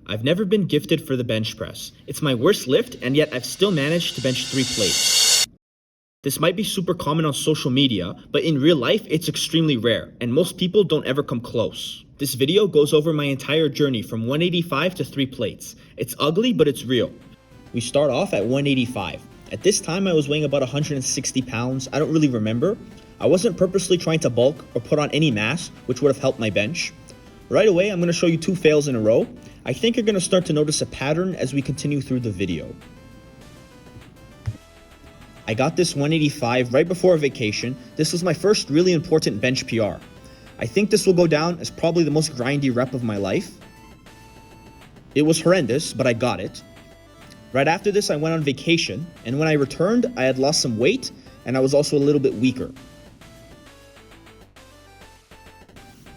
I've never been gifted for the bench press. It's my worst lift, and yet I've still managed to bench 3 plates. This might be super common on social media, but in real life, it's extremely rare, and most people don't ever come close. This video goes over my entire journey from 185 to 3 plates. It's ugly, but it's real. We start off at 185. At this time, I was weighing about 160 pounds. I don't really remember. I wasn't purposely trying to bulk or put on any mass, which would have helped my bench. Right away, I'm going to show you 2 fails in a row. I think you're going to start to notice a pattern as we continue through the video. I got this 185 right before a vacation. This was my first really important bench PR. I think this will go down as probably the most grindy rep of my life. It was horrendous, but I got it. Right after this, I went on vacation, and when I returned, I had lost some weight, and I was also a little bit weaker.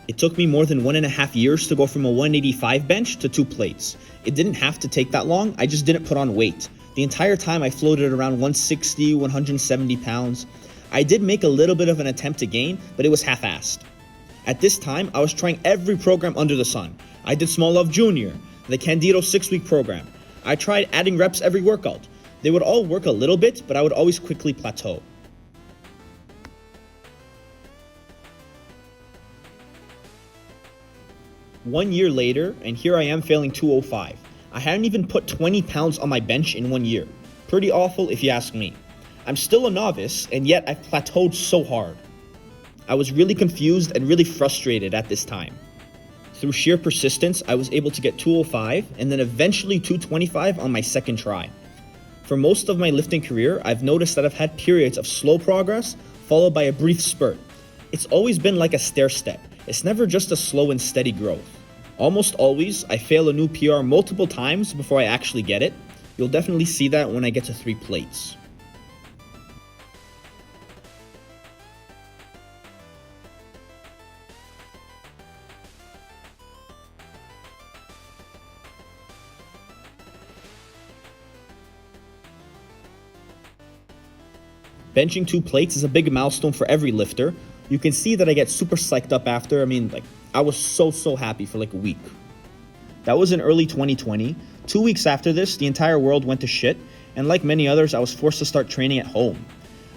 It took me more than 1.5 years to go from a 185 bench to 2 plates. It didn't have to take that long, I just didn't put on weight. The entire time I floated around 160, 170 pounds. I did make a little bit of an attempt to gain, but it was half-assed. At this time, I was trying every program under the sun. I did Small Love Junior, the Candido 6-week program. I tried adding reps every workout. They would all work a little bit, but I would always quickly plateau. One year later, and here I am failing 205. I hadn't even put 20 pounds on my bench in 1 year. Pretty awful if you ask me. I'm still a novice, and yet I've plateaued so hard. I was really confused and really frustrated at this time. Through sheer persistence, I was able to get 205 and then eventually 225 on my second try. For most of my lifting career, I've noticed that I've had periods of slow progress followed by a brief spurt. It's always been like a stair step. It's never just a slow and steady growth. Almost always, I fail a new PR multiple times before I actually get it. You'll definitely see that when I get to 3 plates. Benching 2 plates is a big milestone for every lifter. You can see that I get super psyched up after. I was so happy for like a week. That was in early 2020. 2 weeks after this, the entire world went to shit, and like many others, I was forced to start training at home.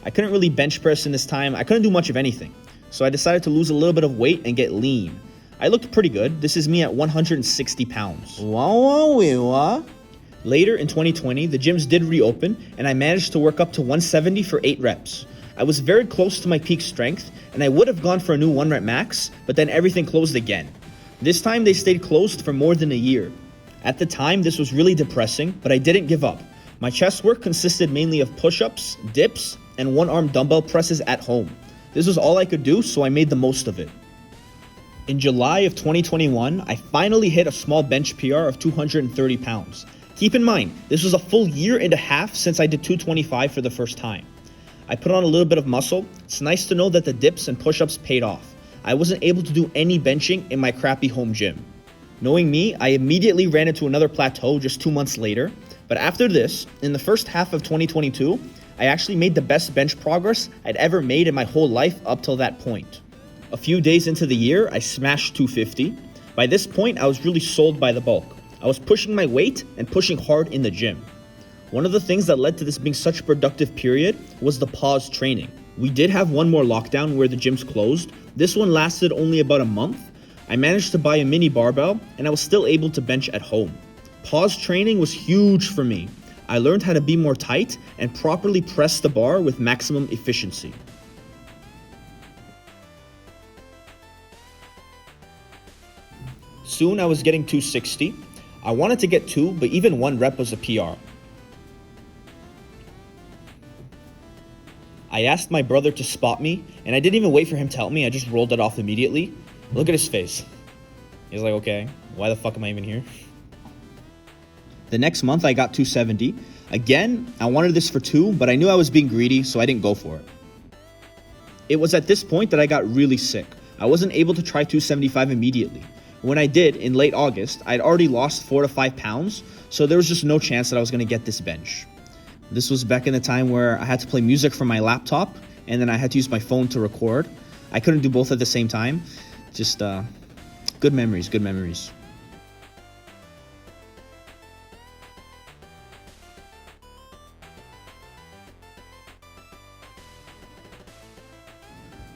I couldn't really bench press in this time. I couldn't do much of anything. So I decided to lose a little bit of weight and get lean. I looked pretty good. This is me at 160 pounds. Later in 2020, the gyms did reopen, and I managed to work up to 170 for 8 reps. I was very close to my peak strength, and I would have gone for a new 1 rep max, but then everything closed again. This time they stayed closed for more than a year. At the time, this was really depressing, but I didn't give up. My chest work consisted mainly of push-ups, dips, and 1-arm dumbbell presses at home. This was all I could do, so I made the most of it. In July of 2021, I finally hit a small bench PR of 230 pounds. Keep in mind, this was a full 1.5 years since I did 225 for the first time. I put on a little bit of muscle. It's nice to know that the dips and push-ups paid off. I wasn't able to do any benching in my crappy home gym. Knowing me, I immediately ran into another plateau just 2 months later. But after this, in the first half of 2022, I actually made the best bench progress I'd ever made in my whole life up till that point. A few days into the year, I smashed 250. By this point, I was really sold by the bulk. I was pushing my weight and pushing hard in the gym. One of the things that led to this being such a productive period was the pause training. We did have one more lockdown where the gyms closed. This one lasted only about a month. I managed to buy a mini barbell, and I was still able to bench at home. Pause training was huge for me. I learned how to be more tight and properly press the bar with maximum efficiency. Soon I was getting 260. I wanted to get 2, but even 1 rep was a PR. I asked my brother to spot me, and I didn't even wait for him to help me. I just rolled it off immediately. Look at his face. He's like, okay, why the fuck am I even here? The next month, I got 270. Again, I wanted this for 2, but I knew I was being greedy, so I didn't go for it. It was at this point that I got really sick. I wasn't able to try 275 immediately. When I did, in late August, I'd already lost 4 to 5 pounds, so there was just no chance that I was going to get this bench. This was back in the time where I had to play music from my laptop, and then I had to use my phone to record. I couldn't do both at the same time. Just good memories, good memories.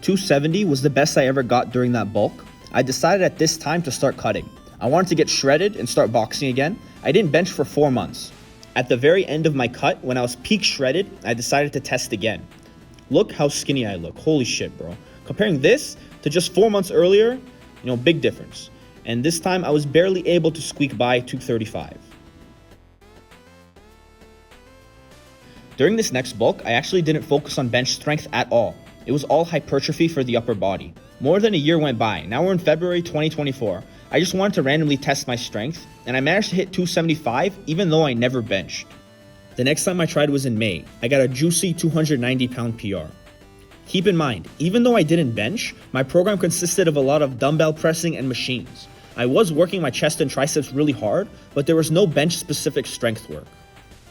270 was the best I ever got during that bulk. I decided at this time to start cutting. I wanted to get shredded and start boxing again. I didn't bench for 4 months. At the very end of my cut, when I was peak shredded, I decided to test again. Look how skinny I look. Holy shit, bro. Comparing this to just 4 months earlier, big difference. And this time I was barely able to squeak by 235. During this next bulk, I actually didn't focus on bench strength at all. It was all hypertrophy for the upper body. More than a year went by. Now we're in February 2024. I just wanted to randomly test my strength, and I managed to hit 275 even though I never benched. The next time I tried was in May. I got a juicy 290-pound PR. Keep in mind, even though I didn't bench, my program consisted of a lot of dumbbell pressing and machines. I was working my chest and triceps really hard, but there was no bench-specific strength work.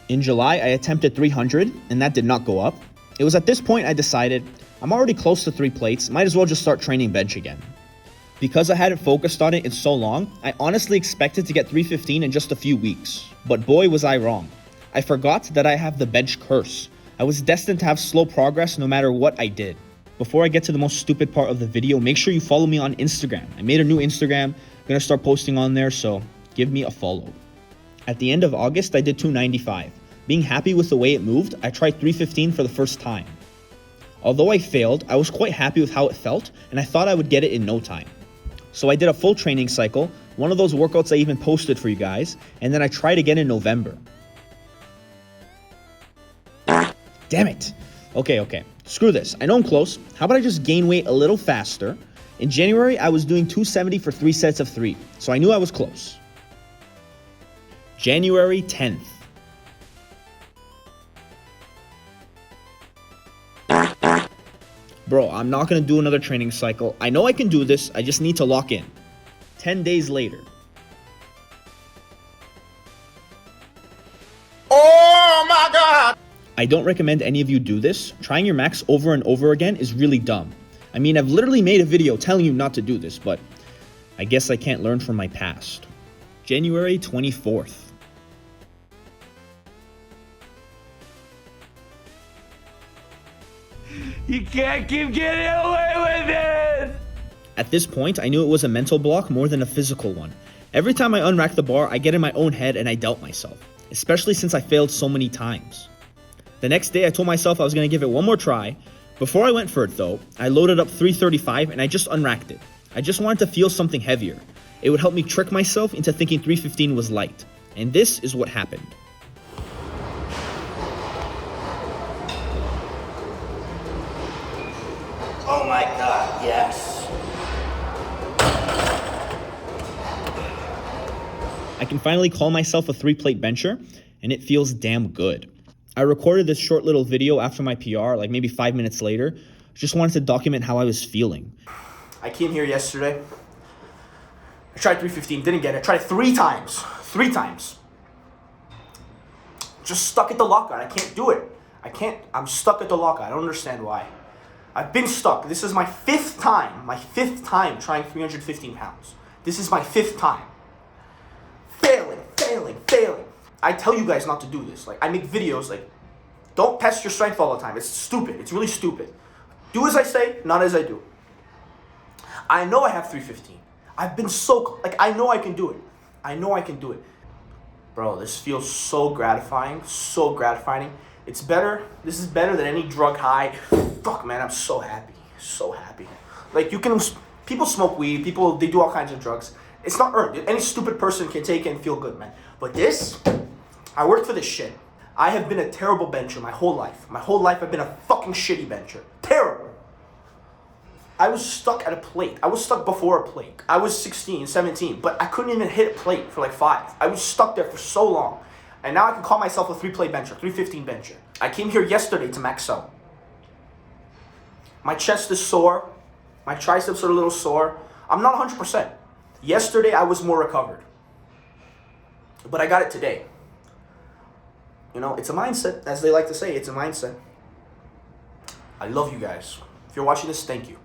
In July, I attempted 300, and that did not go up. It was at this point I decided, I'm already close to 3 plates, might as well just start training bench again. Because I hadn't focused on it in so long, I honestly expected to get 315 in just a few weeks. But boy was I wrong. I forgot that I have the bench curse. I was destined to have slow progress no matter what I did. Before I get to the most stupid part of the video, make sure you follow me on Instagram. I made a new Instagram, gonna start posting on there, so give me a follow. At the end of August, I did 295. Being happy with the way it moved, I tried 315 for the first time. Although I failed, I was quite happy with how it felt, and I thought I would get it in no time. So I did a full training cycle, one of those workouts I even posted for you guys, and then I tried again in November. Damn it. Okay. Screw this. I know I'm close. How about I just gain weight a little faster? In January, I was doing 270 for 3 sets of 3, so I knew I was close. January 10th. Bro, I'm not going to do another training cycle. I know I can do this. I just need to lock in. 10 days later. Oh my God! I don't recommend any of you do this. Trying your max over and over again is really dumb. I mean, I've literally made a video telling you not to do this, but I guess I can't learn from my past. January 24th. You can't keep getting away with it! At this point, I knew it was a mental block more than a physical one. Every time I unrack the bar, I get in my own head and I doubt myself, especially since I failed so many times. The next day, I told myself I was going to give it one more try. Before I went for it though, I loaded up 335 and I just unracked it. I just wanted to feel something heavier. It would help me trick myself into thinking 315 was light. And this is what happened. Oh my God, yes. I can finally call myself a 3-plate bencher, and it feels damn good. I recorded this short little video after my PR, like maybe 5 minutes later. Just wanted to document how I was feeling. I came here yesterday. I tried 315, didn't get it. I tried it 3 times. 3 times. Just stuck at the lockout. I can't do it. I'm stuck at the lockout. I don't understand why. I've been stuck. This is my 5th time. My 5th time trying 315 pounds. This is my 5th time. Failing. I tell you guys not to do this. Like, I make videos like, don't test your strength all the time. It's stupid. It's really stupid. Do as I say, not as I do. I know I have 315. I've been so, I know I can do it. Bro, this feels so gratifying. It's better. This is better than any drug high. Fuck, man, I'm so happy. Like, people smoke weed. They do all kinds of drugs. It's not earned. Any stupid person can take it and feel good, man. But this, I worked for this shit. I have been a terrible bencher my whole life. I've been a fucking shitty bencher. Terrible. I was stuck at a plate. I was stuck before a plate. I was 16, 17, but I couldn't even hit a plate for like 5. I was stuck there for so long. And now I can call myself a 3-plate bencher, 315 bencher. I came here yesterday to max out. My chest is sore. My triceps are a little sore. I'm not 100%. Yesterday I was more recovered. But I got it today. It's a mindset. As they like to say, it's a mindset. I love you guys. If you're watching this, thank you.